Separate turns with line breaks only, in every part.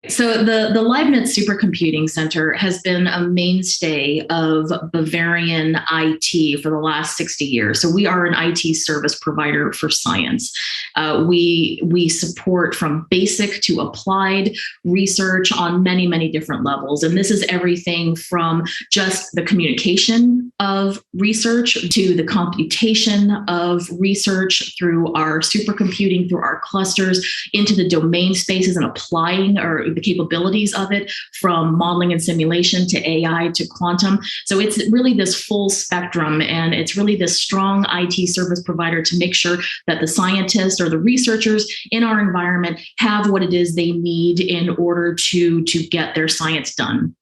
So the Leibniz Supercomputing Center has been a mainstay of Bavarian IT for the last 60 years. So we are an IT service provider for science. We support from basic to applied research on many different levels, and this is everything from just the communication of research to the computation of research through our supercomputing, through our clusters, into the domain spaces and applying or the capabilities of it, from modeling and simulation to AI to quantum. So it's really this full spectrum, and it's really this strong IT service provider to make sure that the scientists or the researchers in our environment have what it is they need in order to get their science done.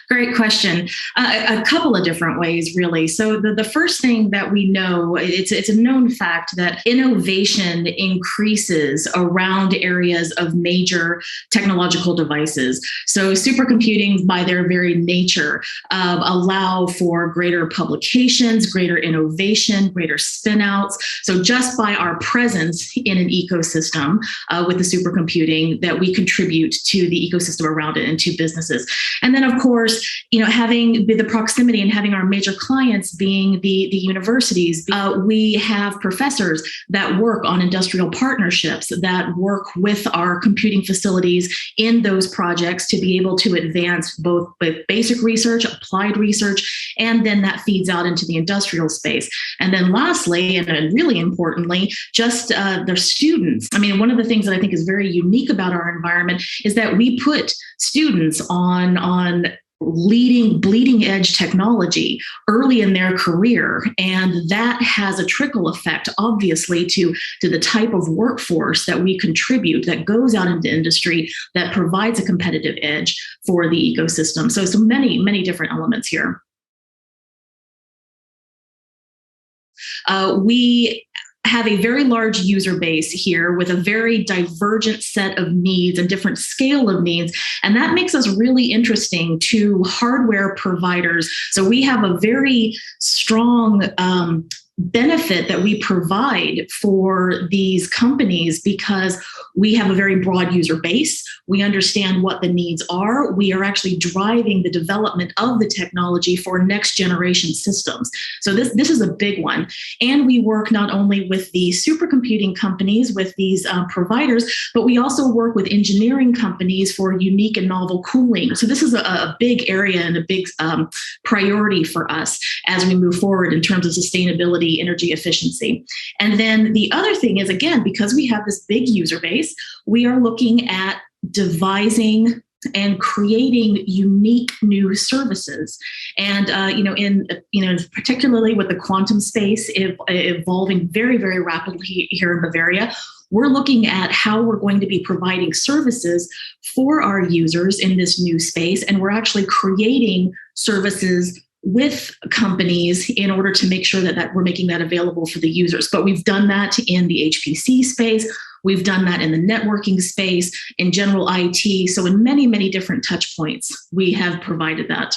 Great question. A couple of different ways, really. So the first thing that we know, it's a known fact that innovation increases around areas of major technological devices. So supercomputing, by their very nature, allow for greater publications, greater innovation, greater spinouts. So just by our presence in an ecosystem with the supercomputing, that we contribute to the ecosystem around it and to businesses. And then, of course, having the proximity and having our major clients being the universities, we have professors that work on industrial partnerships, that work with our computing facilities in those projects to be able to advance both with basic research, applied research, and then that feeds out into the industrial space. And then lastly, and really importantly, just their students. I mean, one of the things that I think is very unique about our environment is that we put students on leading bleeding edge technology early in their career, and that has a trickle effect, obviously, to the type of workforce that we contribute, that goes out into industry, that provides a competitive edge for the ecosystem. So many different elements here. We have a very large user base here with a very divergent set of needs and different scale of needs. And that makes us really interesting to hardware providers. So we have a very strong benefit that we provide for these companies because we have a very broad user base. We understand what the needs are. We are actually driving the development of the technology for next generation systems. So this is a big one. And we work not only with the supercomputing companies, with these providers, but we also work with engineering companies for unique and novel cooling. So this is a big area and a big priority for us as we move forward in terms of sustainability, energy efficiency. And then the other thing is, again, because we have this big user base, we are looking at devising and creating unique new services. And particularly with the quantum space evolving very rapidly here in Bavaria, we're looking at how we're going to be providing services for our users in this new space. And we're actually creating services with companies in order to make sure that we're making that available for the users. But we've done that in the HPC space. We've done that in the networking space, in general IT. So in many different touch points, we have provided that.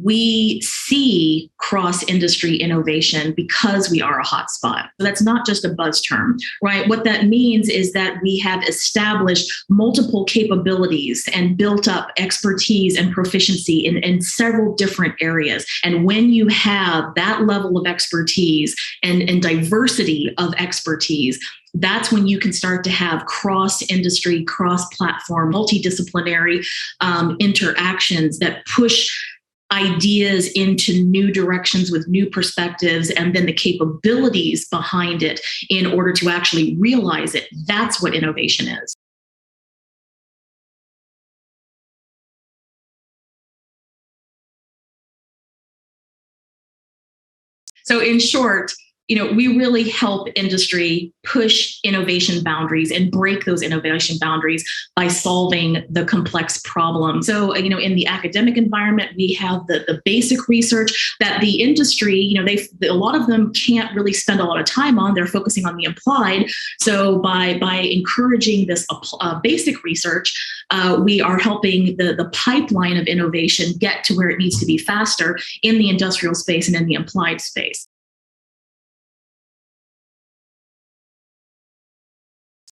We see cross-industry innovation because we are a hotspot. So that's not just a buzz term, right? What that means is that we have established multiple capabilities and built up expertise and proficiency in several different areas. And when you have that level of expertise and diversity of expertise, that's when you can start to have cross-industry, cross-platform, multidisciplinary interactions that push ideas into new directions with new perspectives, and then the capabilities behind it in order to actually realize it. That's what innovation is. So in short, we really help industry push innovation boundaries and break those innovation boundaries by solving the complex problem. So, in the academic environment, we have the basic research that the industry, a lot of them can't really spend a lot of time on. They're focusing on the applied. So by encouraging this basic research, we are helping the pipeline of innovation get to where it needs to be faster in the industrial space and in the applied space.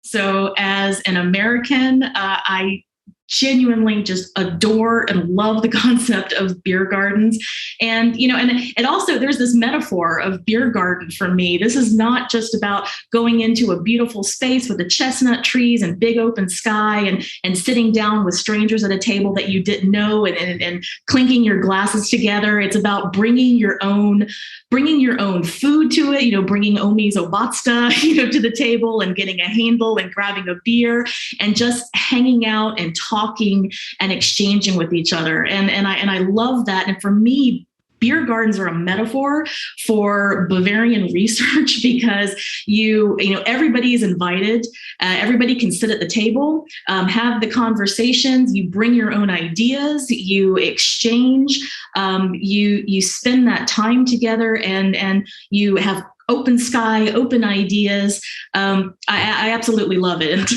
So as an American, I genuinely just adore and love the concept of beer gardens. And, and also there's this metaphor of beer garden for me. This is not just about going into a beautiful space with the chestnut trees and big open sky and sitting down with strangers at a table that you didn't know and clinking your glasses together. It's about bringing your own food to it, bringing Omi's Obatsta, to the table and getting a handle and grabbing a beer and just hanging out and talking and exchanging with each other. And I love that. And for me, beer gardens are a metaphor for Bavarian research because everybody is invited. Everybody can sit at the table, have the conversations. You bring your own ideas. You exchange. You spend that time together, and you have open sky, open ideas. I absolutely love it.